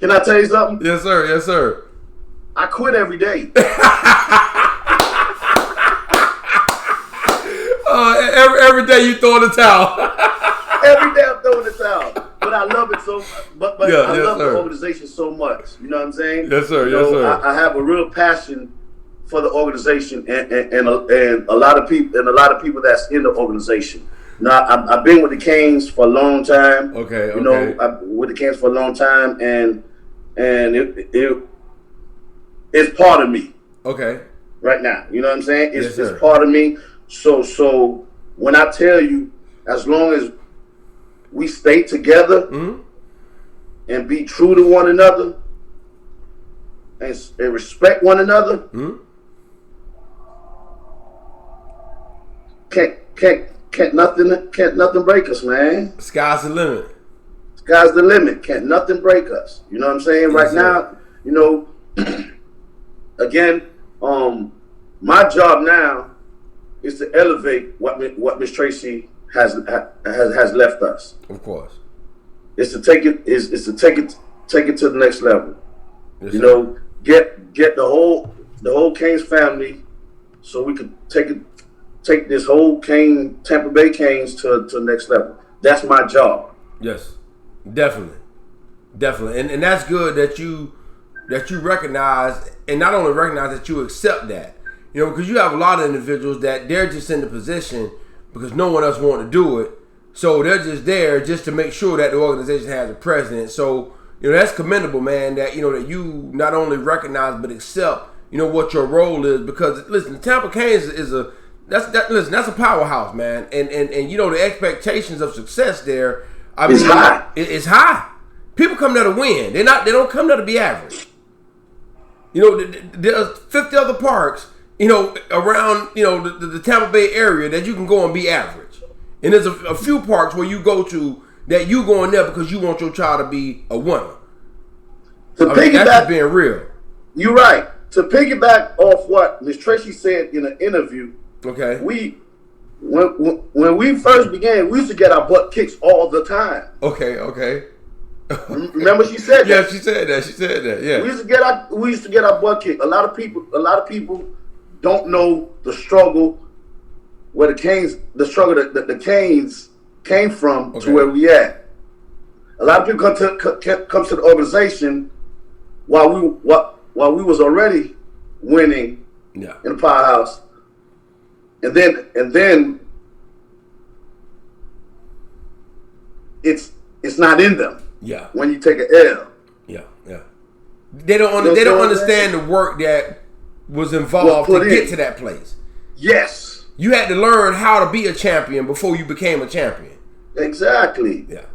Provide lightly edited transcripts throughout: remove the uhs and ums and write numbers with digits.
Can I tell you something? Yes, sir. Yes, sir. I quit every day. Every day you throw in the towel. Every day I'm throwing the towel. But I love it so much. But Yeah, I yes, love sir. the organization so much. You know what I'm saying? Yes, sir. You Yes, know, sir. I have a real passion for the organization and a lot of people that's in the organization. Now I've been with the Canes for a long time. Okay. You know, I've been with the Canes for a long time, and it's part of me. Okay. Right now, you know what I'm saying? Yes, sir. It's part of me. So when I tell you, as long as we stay together and be true to one another and respect one another, can't nothing break us, man. Sky's the limit. Sky's the limit. Can't nothing break us. You know what I'm saying? Yes, right sir. now, you know, again, my job now is to elevate what Miss Tracy has left us. Of course. It's to take it to the next level. Yes, you sir. know, get the whole Canes family, so we could take this whole Tampa Bay Canes to the next level. That's my job. Yes, definitely, and that's good that you recognize, and not only recognize that you accept that, you know, because you have a lot of individuals that they're just in the position because no one else want to do it, so they're just there just to make sure that the organization has a president. So you know that's commendable, man. That you know that you not only recognize but accept, you know, what your role is, because listen, the Tampa Canes is a that's a powerhouse, man, and you know the expectations of success there. I mean, it's high. People come there to win. They don't come there to be average. You know, there's 50 other parks, you know, around, you know, the Tampa Bay area that you can go and be average, and there's a few parks where you go to that you go in there because you want your child to be a winner. That's just being real. You're right. To piggyback off what Ms. Tracy said in an interview. Okay. When we first began, we used to get our butt kicks all the time. Okay. Remember she said that? Yeah, she said that. Yeah. We used to get our butt kicked. A lot of people don't know the struggle where the Canes came from to where we at. A lot of people come to the organization while we was already winning in the powerhouse. And then it's not in them. Yeah. When you take an L. Yeah. They don't understand the work that was involved to get to that place. Yes. You had to learn how to be a champion before you became a champion. Exactly. Yeah.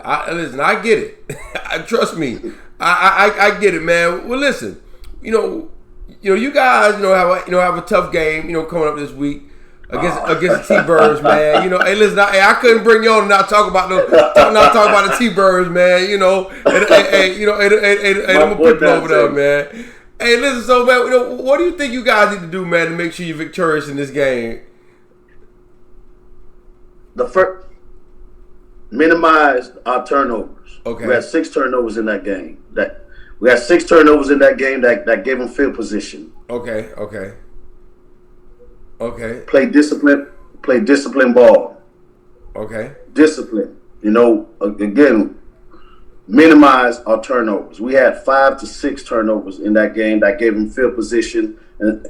I get it. Trust me. I get it, man. Well, listen. You know, you guys, have a tough game, coming up this week against the T-Birds, man. You know, hey, listen, I couldn't bring you on and not talk about the T-Birds, man. You know, them people over there, man. Hey, listen, so man, what do you think you guys need to do, man, to make sure you're victorious in this game? The first, minimize our turnovers. Okay, we had 6 turnovers in that game. We had 6 turnovers in that game that gave them field position. Okay. Play discipline ball. Okay. Discipline. You know, again, minimize our turnovers. We had 5 to 6 turnovers in that game that gave them field position. You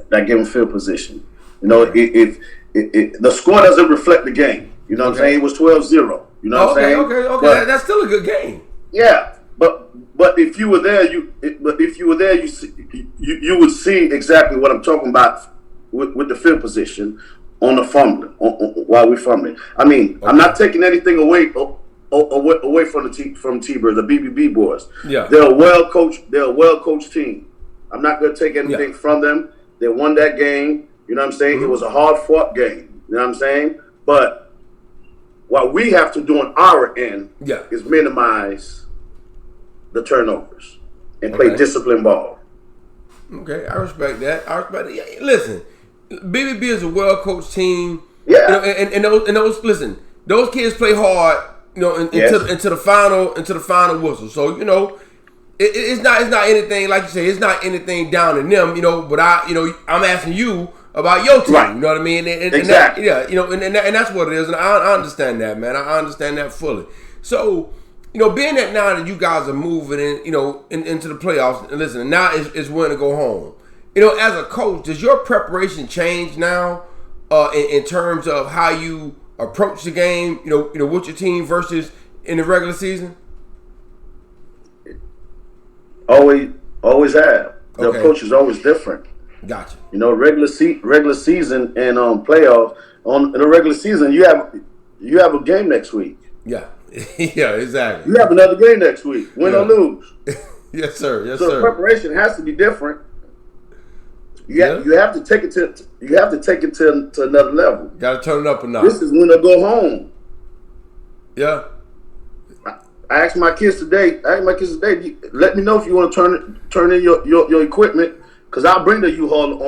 know, if the score doesn't reflect the game. You know what I'm saying? It was 12-0. You know what I'm saying? Okay. But that's still a good game. Yeah. But if you were there, you would see exactly what I'm talking about with the field position on the fumbling while we're fumbling. I mean, I'm not taking anything away from the T-Birds, the BBB boys. Yeah, they're a well coached team. I'm not going to take anything from them. They won that game. You know what I'm saying? Mm-hmm. It was a hard fought game. You know what I'm saying? But what we have to do on our end is minimize the turnovers and play disciplined ball. Okay, I respect that. Yeah, listen, BBB is a well-coached team. Yeah, and those kids play hard. Into the final whistle. So it's not anything like you say. It's not anything down to them, But I'm asking you about your team. Right. You know what I mean? Exactly. And that's what it is, and I understand that, man. I understand that fully. So, being that now that you guys are moving into the playoffs, and listen, now is when to go home. As a coach, does your preparation change now in terms of how you approach the game? With your team versus in the regular season. Always have. The Okay. approach is always different. Gotcha. Regular season and playoff. In the regular season, you have a game next week. Yeah. Yeah, exactly. You have another game next week, win or lose. Yes, sir. Yes, so sir. The preparation has to be different. You have to take it to another level. Got to turn it up a notch. This is when I go home. Yeah. I asked my kids today. Let me know if you want to turn in your equipment, because I'll bring the U-Haul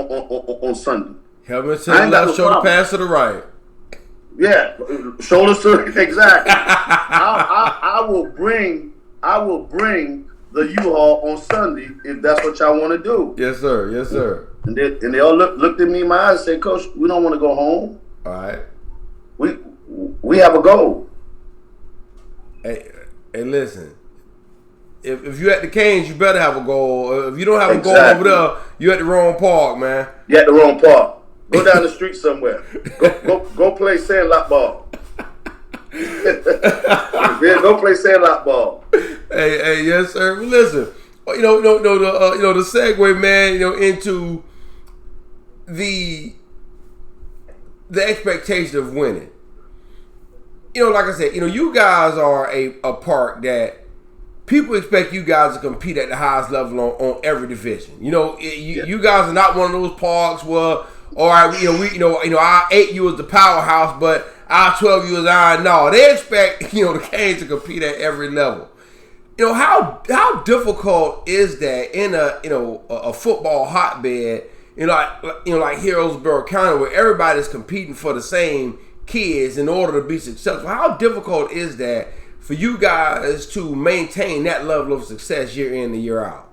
on Sunday. Helmet to the left, shoulder pass to the right. Yeah, shoulders to exactly. I will bring the U-Haul on Sunday if that's what y'all want to do. Yes, sir. Yes, sir. And they all looked at me in my eyes and said, "Coach, we don't want to go home. All right. We have a goal." Hey, listen. If you're at the Canes, you better have a goal. If you don't have a goal over there, you're at the wrong park, man. You're at the wrong park. Go down the street somewhere. Go play sandlot ball. Go play sandlot ball. Hey, yes, sir. Well, listen, the segue, man, into the expectation of winning. Like I said, you guys are a park that people expect you guys to compete at the highest level on every division. You guys are not one of those parks where, all right, our 8U is the powerhouse, but our 12U is iron. No, they expect the Canes to compete at every level. How difficult is that in a football hotbed? Like Hillsborough County, where everybody's competing for the same kids in order to be successful. How difficult is that for you guys to maintain that level of success year in and year out?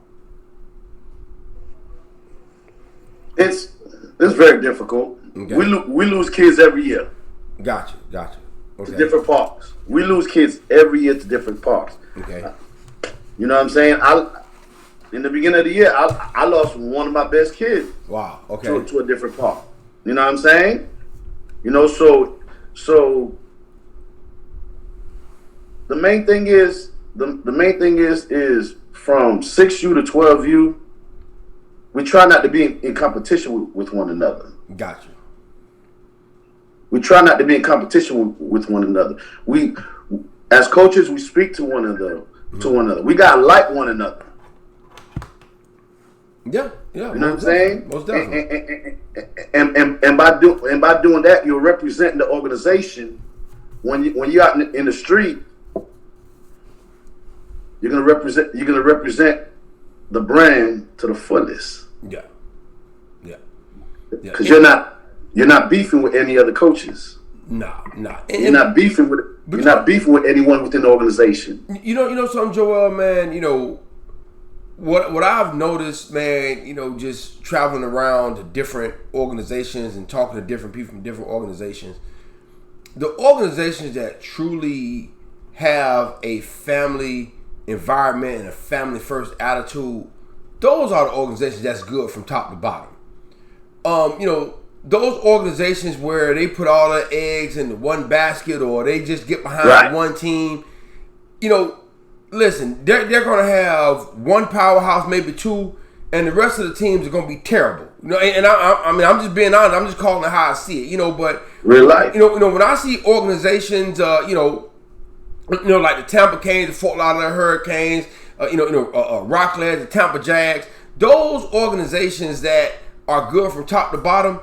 It's very difficult. Okay. We lose kids every year. Gotcha. Okay. To different parks. We lose kids every year to different parks. Okay. You know what I'm saying? In the beginning of the year, I lost one of my best kids. Wow. Okay. To a different park. You know what I'm saying? So the main thing is from 6U to 12U, we try not to be in competition with one another. Gotcha. We try not to be in competition with one another. We, as coaches, we speak to one another. We gotta like one another. Yeah. You know what I'm saying? Most definitely. And by doing that, you're representing the organization. When you're out in the street, you're gonna represent the brand to the fullest. Yeah. Because you're not beefing with any other coaches. Nah. You're not beefing with anyone within the organization. You know something, Joel, man. What I've noticed, man, just traveling around to different organizations and talking to different people from different organizations, the organizations that truly have a family environment and a family first attitude, those are the organizations that's good from top to bottom. Those organizations where they put all their eggs in one basket or they just get behind one team, listen, they're going to have one powerhouse, maybe two, and the rest of the teams are going to be terrible. And I'm just being honest. I'm just calling it how I see it. But real life. When I see organizations, like the Tampa Canes, the Fort Lauderdale Hurricanes, Rockledge, the Tampa Jags, those organizations that are good from top to bottom,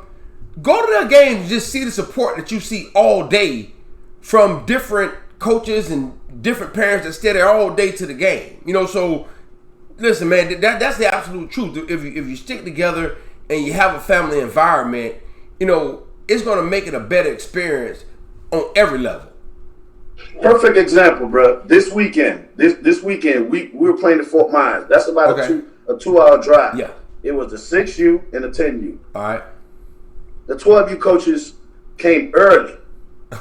go to their games and just see the support that you see all day from different coaches and different parents that stay there all day to the game. So listen, man, that's the absolute truth. If you stick together and you have a family environment, it's going to make it a better experience on every level. Perfect example, bro. This weekend we were playing in Fort Myers. That's about a 2-hour drive. Yeah. It was the 6U and the 10U. All right. The 12U coaches came early.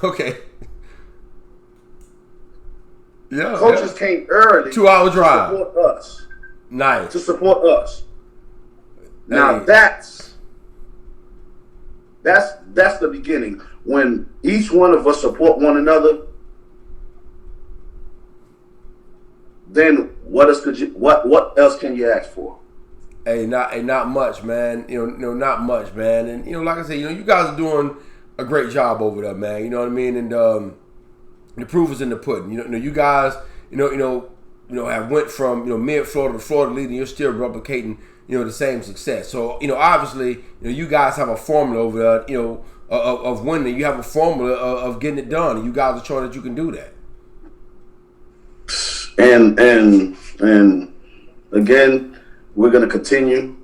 Okay. Yeah. Coaches came early. 2-hour drive. To support us. Nice. To support us. Now that's the beginning. When each one of us support one another, then what else can you ask for? Hey, not much, man. Not much, man. And like I said, you guys are doing a great job over there, man. You know what I mean? And the proof is in the pudding. You guys, have went from mid-Florida to Florida league, and you're still replicating the same success. So obviously, you guys have a formula over there, of winning. You have a formula of getting it done, and you guys are showing that you can do that. And again, we're gonna continue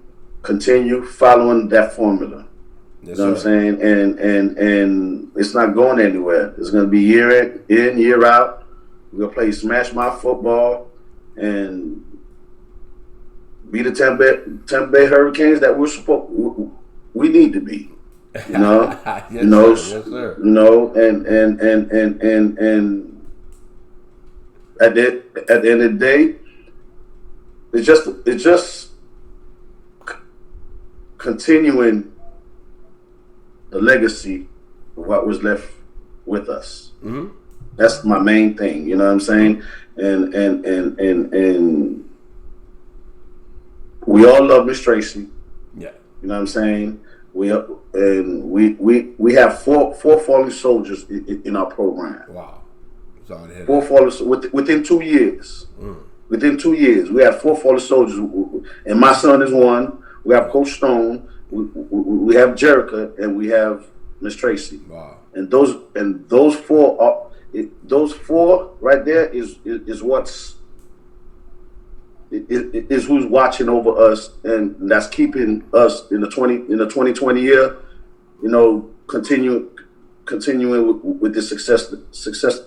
following that formula. Yes, you know what I'm saying? And it's not going anywhere. It's gonna be year in, year out. We're gonna play smash mouth football and be the Tampa Bay Hurricanes that we need to be. Yes, sir. And at the end of the day, it's just continuing the legacy of what was left with us. Mm-hmm. That's my main thing. You know what I'm saying? And we all love Miss Tracy. Yeah. You know what I'm saying? We have four fallen soldiers in our program. Wow. Four fallen within 2 years. Within 2 years, we have 4 fallen soldiers, and my son is one. We have Coach Stone, we have Jerica, and we have Miss Tracy. Wow. And those four right there is what's is who's watching over us, and that's keeping us in the 2020 year, continuing with the success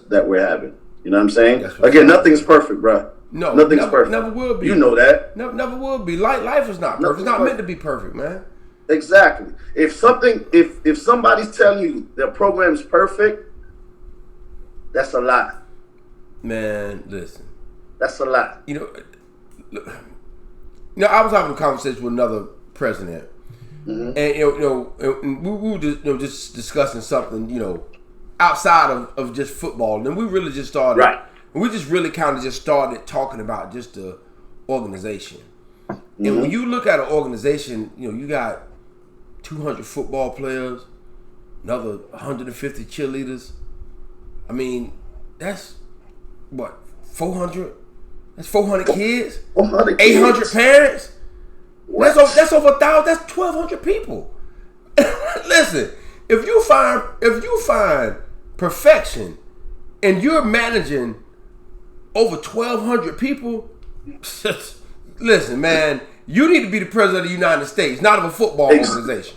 that we're having. You know what I'm saying? Again, nothing's perfect, bro. No, nothing's perfect. Never will be. You know that. Never will be. Life is not perfect. It's not meant to be perfect, man. Exactly. If somebody's telling you their program's perfect, that's a lie. Man, listen. That's a lie. I was having a conversation with another president, and we were just discussing something outside of just football, and then we really just started. Right. We just really kind of just started talking about just the organization. Mm-hmm. And when you look at an organization, you got 200 football players, another 150 cheerleaders. I mean, that's what, 400? That's 400 kids? 400 800 kids. parents? What? That's over 1,000. That's 1,200 people. Listen, if you find perfection and you're managing over 1,200 people, listen, man, you need to be the president of the United States, not of a football organization.